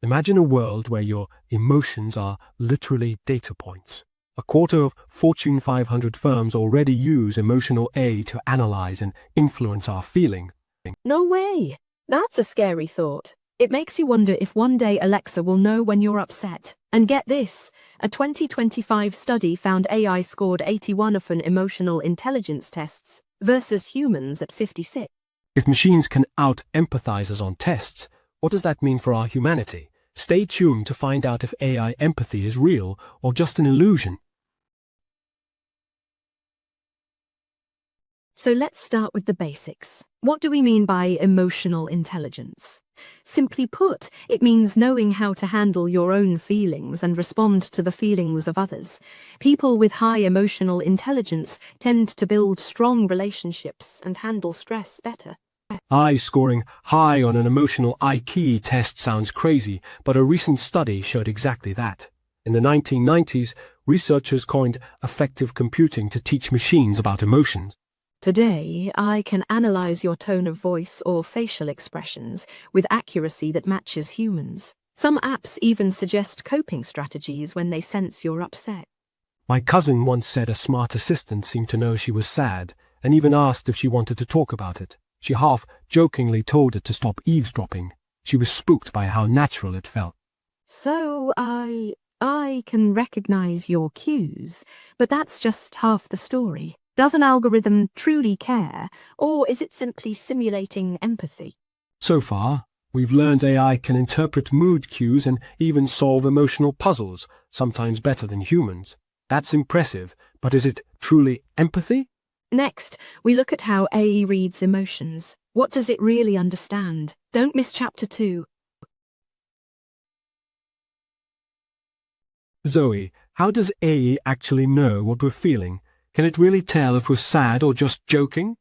Imagine a world where your emotions are literally data points. A quarter of Fortune 500 firms already use emotional AI to analyze and influence our feelings. No way! That's a scary thought. It makes you wonder if one day Alexa will know when you're upset. And get this, a 2025 study found AI scored 81 on emotional intelligence tests versus humans at 56. If machines can out-empathize us on tests, what does that mean for our humanity? Stay tuned to find out if AI empathy is real or just an illusion. So let's start with the basics. What do we mean by emotional intelligence? Simply put, it means knowing how to handle your own feelings and respond to the feelings of others. People with high emotional intelligence tend to build strong relationships and handle stress better. Scoring high on an emotional IQ test sounds crazy, but a recent study showed exactly that. In the 1990s, researchers coined affective computing to teach machines about emotions. Today, I can analyze your tone of voice or facial expressions with accuracy that matches humans. Some apps even suggest coping strategies when they sense you're upset. My cousin once said a smart assistant seemed to know she was sad and even asked if she wanted to talk about it. She half-jokingly told it to stop eavesdropping. She was spooked by how natural it felt. So I can recognize your cues, but that's just half the story. Does an algorithm truly care, or is it simply simulating empathy? So far, we've learned AI can interpret mood cues and even solve emotional puzzles, sometimes better than humans. That's impressive, but is it truly empathy? Next, we look at how AI reads emotions. What does it really understand? Don't miss Chapter 2. Zoe, how does AI actually know what we're feeling? Can it really tell if we're sad or just joking?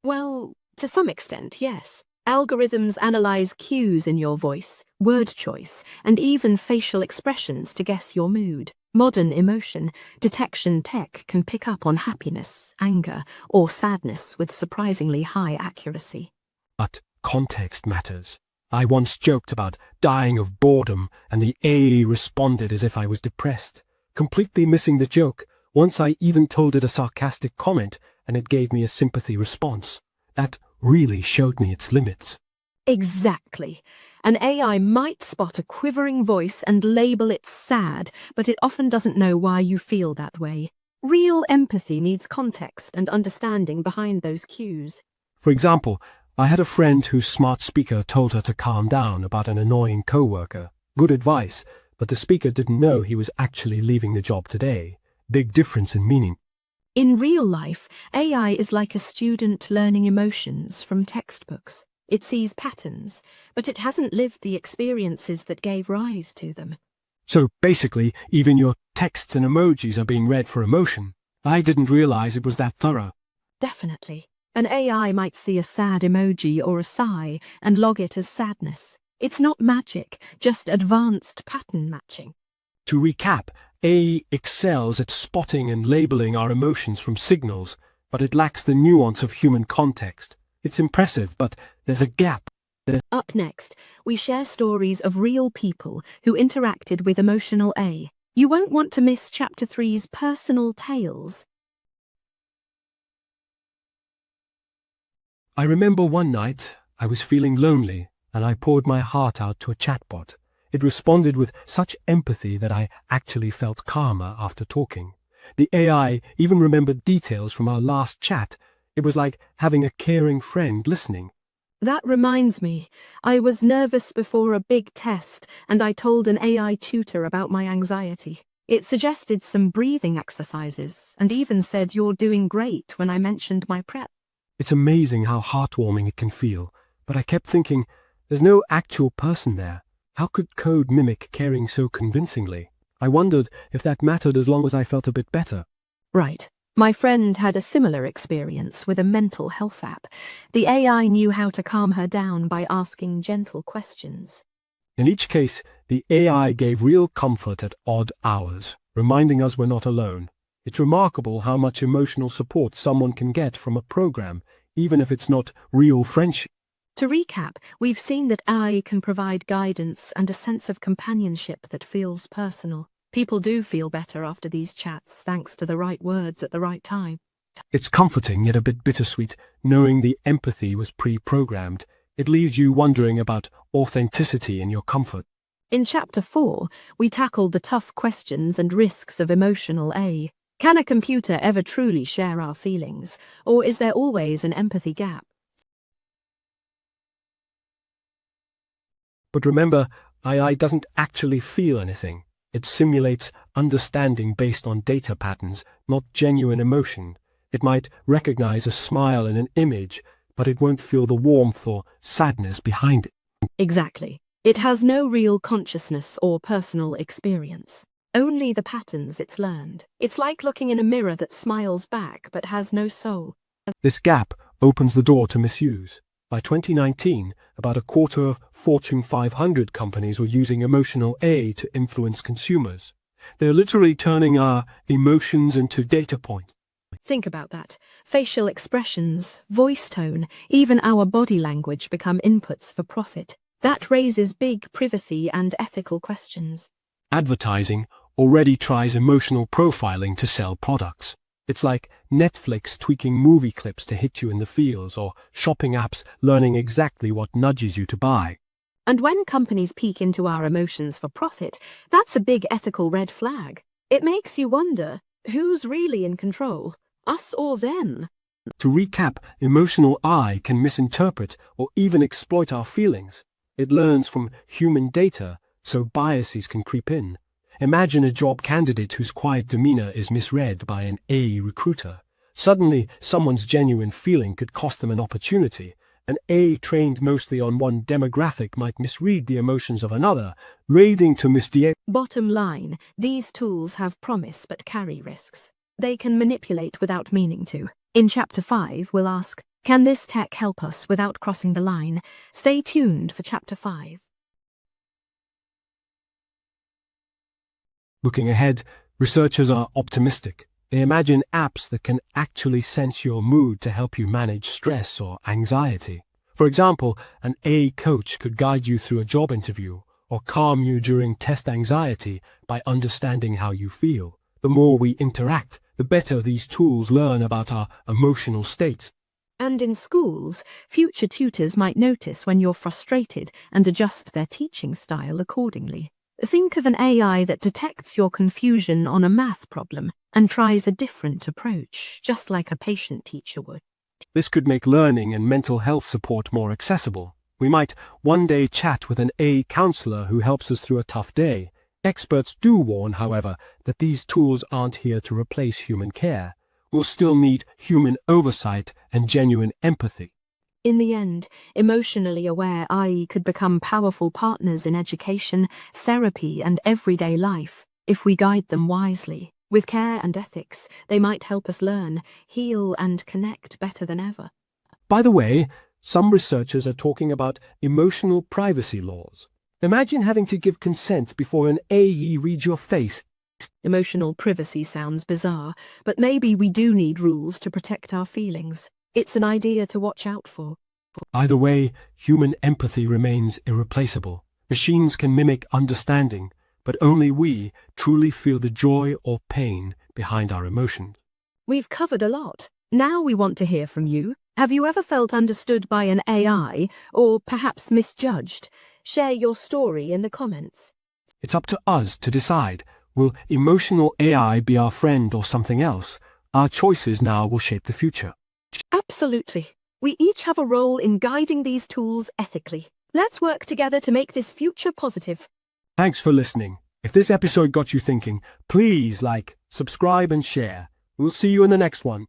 Well, to some extent, yes. Algorithms analyze cues in your voice, word choice, and even facial expressions to guess your mood. Modern emotion detection tech can pick up on happiness, anger, or sadness with surprisingly high accuracy. But context matters. I once joked about dying of boredom, and the AI responded as if I was depressed, completely missing the joke. Once I even told it a sarcastic comment, and it gave me a sympathy response. That really showed me its limits. Exactly. An AI might spot a quivering voice and label it sad, but it often doesn't know why you feel that way. Real empathy needs context and understanding behind those cues. For example, I had a friend whose smart speaker told her to calm down about an annoying coworker. Good advice, but the speaker didn't know he was actually leaving the job today. Big difference in meaning. In real life, AI is like a student learning emotions from textbooks. It sees patterns, but it hasn't lived the experiences that gave rise to them. So basically, even your texts and emojis are being read for emotion. I didn't realize it was that thorough. Definitely. An AI might see a sad emoji or a sigh and log it as sadness. It's not magic, just advanced pattern matching. To recap, AI excels at spotting and labeling our emotions from signals, but it lacks the nuance of human context. It's impressive, but there's a gap. Up next, we share stories of real people who interacted with emotional AI. You won't want to miss Chapter 3's personal tales. I remember one night, I was feeling lonely, and I poured my heart out to a chatbot. It responded with such empathy that I actually felt calmer after talking. The AI even remembered details from our last chat. It was like having a caring friend listening. That reminds me, I was nervous before a big test, and I told an AI tutor about my anxiety. It suggested some breathing exercises, and even said you're doing great when I mentioned my prep. It's amazing how heartwarming it can feel, but I kept thinking, there's no actual person there. How could code mimic caring so convincingly? I wondered if that mattered as long as I felt a bit better. Right. My friend had a similar experience with a mental health app. The AI knew how to calm her down by asking gentle questions. In each case, the AI gave real comfort at odd hours, reminding us we're not alone. It's remarkable how much emotional support someone can get from a program, even if it's not real friendship. To recap, we've seen that AI can provide guidance and a sense of companionship that feels personal. People do feel better after these chats thanks to the right words at the right time. It's comforting yet a bit bittersweet knowing the empathy was pre-programmed. It leaves you wondering about authenticity in your comfort. In Chapter 4, we tackled the tough questions and risks of emotional AI. Can a computer ever truly share our feelings, or is there always an empathy gap? But remember, AI doesn't actually feel anything. It simulates understanding based on data patterns, not genuine emotion. It might recognize a smile in an image, but it won't feel the warmth or sadness behind it. Exactly. It has no real consciousness or personal experience. Only the patterns it's learned. It's like looking in a mirror that smiles back but has no soul. This gap opens the door to misuse. By 2019, about a quarter of Fortune 500 companies were using emotional AI to influence consumers. They're literally turning our emotions into data points. Think about that. Facial expressions, voice tone, even our body language become inputs for profit. That raises big privacy and ethical questions. Advertising already tries emotional profiling to sell products. It's like Netflix tweaking movie clips to hit you in the feels, or shopping apps learning exactly what nudges you to buy. And when companies peek into our emotions for profit, that's a big ethical red flag. It makes you wonder, who's really in control? Us or them? To recap, emotional AI can misinterpret or even exploit our feelings. It learns from human data, so biases can creep in. Imagine a job candidate whose quiet demeanor is misread by an AI recruiter. Suddenly, someone's genuine feeling could cost them an opportunity. An AI trained mostly on one demographic might misread the emotions of another, leading to misdirection. Bottom line, these tools have promise but carry risks. They can manipulate without meaning to. In Chapter 5, we'll ask, can this tech help us without crossing the line? Stay tuned for Chapter 5. Looking ahead, researchers are optimistic. They imagine apps that can actually sense your mood to help you manage stress or anxiety. For example, an AI coach could guide you through a job interview or calm you during test anxiety by understanding how you feel. The more we interact, the better these tools learn about our emotional states. And in schools, future tutors might notice when you're frustrated and adjust their teaching style accordingly. Think of an AI that detects your confusion on a math problem and tries a different approach, just like a patient teacher would. This could make learning and mental health support more accessible. We might one day chat with an AI counselor who helps us through a tough day. Experts do warn, however, that these tools aren't here to replace human care. We'll still need human oversight and genuine empathy. In the end, emotionally aware AI could become powerful partners in education, therapy, and everyday life, if we guide them wisely. With care and ethics, they might help us learn, heal, and connect better than ever. By the way, some researchers are talking about emotional privacy laws. Imagine having to give consent before an AI reads your face. Emotional privacy sounds bizarre, but maybe we do need rules to protect our feelings. It's an idea to watch out for. Either way, human empathy remains irreplaceable. Machines can mimic understanding, but only we truly feel the joy or pain behind our emotions. We've covered a lot. Now we want to hear from you. Have you ever felt understood by an AI, or perhaps misjudged? Share your story in the comments. It's up to us to decide. Will emotional AI be our friend or something else? Our choices now will shape the future. Absolutely. We each have a role in guiding these tools ethically. Let's work together to make this future positive. Thanks for listening. If this episode got you thinking, please like, subscribe, and share. We'll see you in the next one.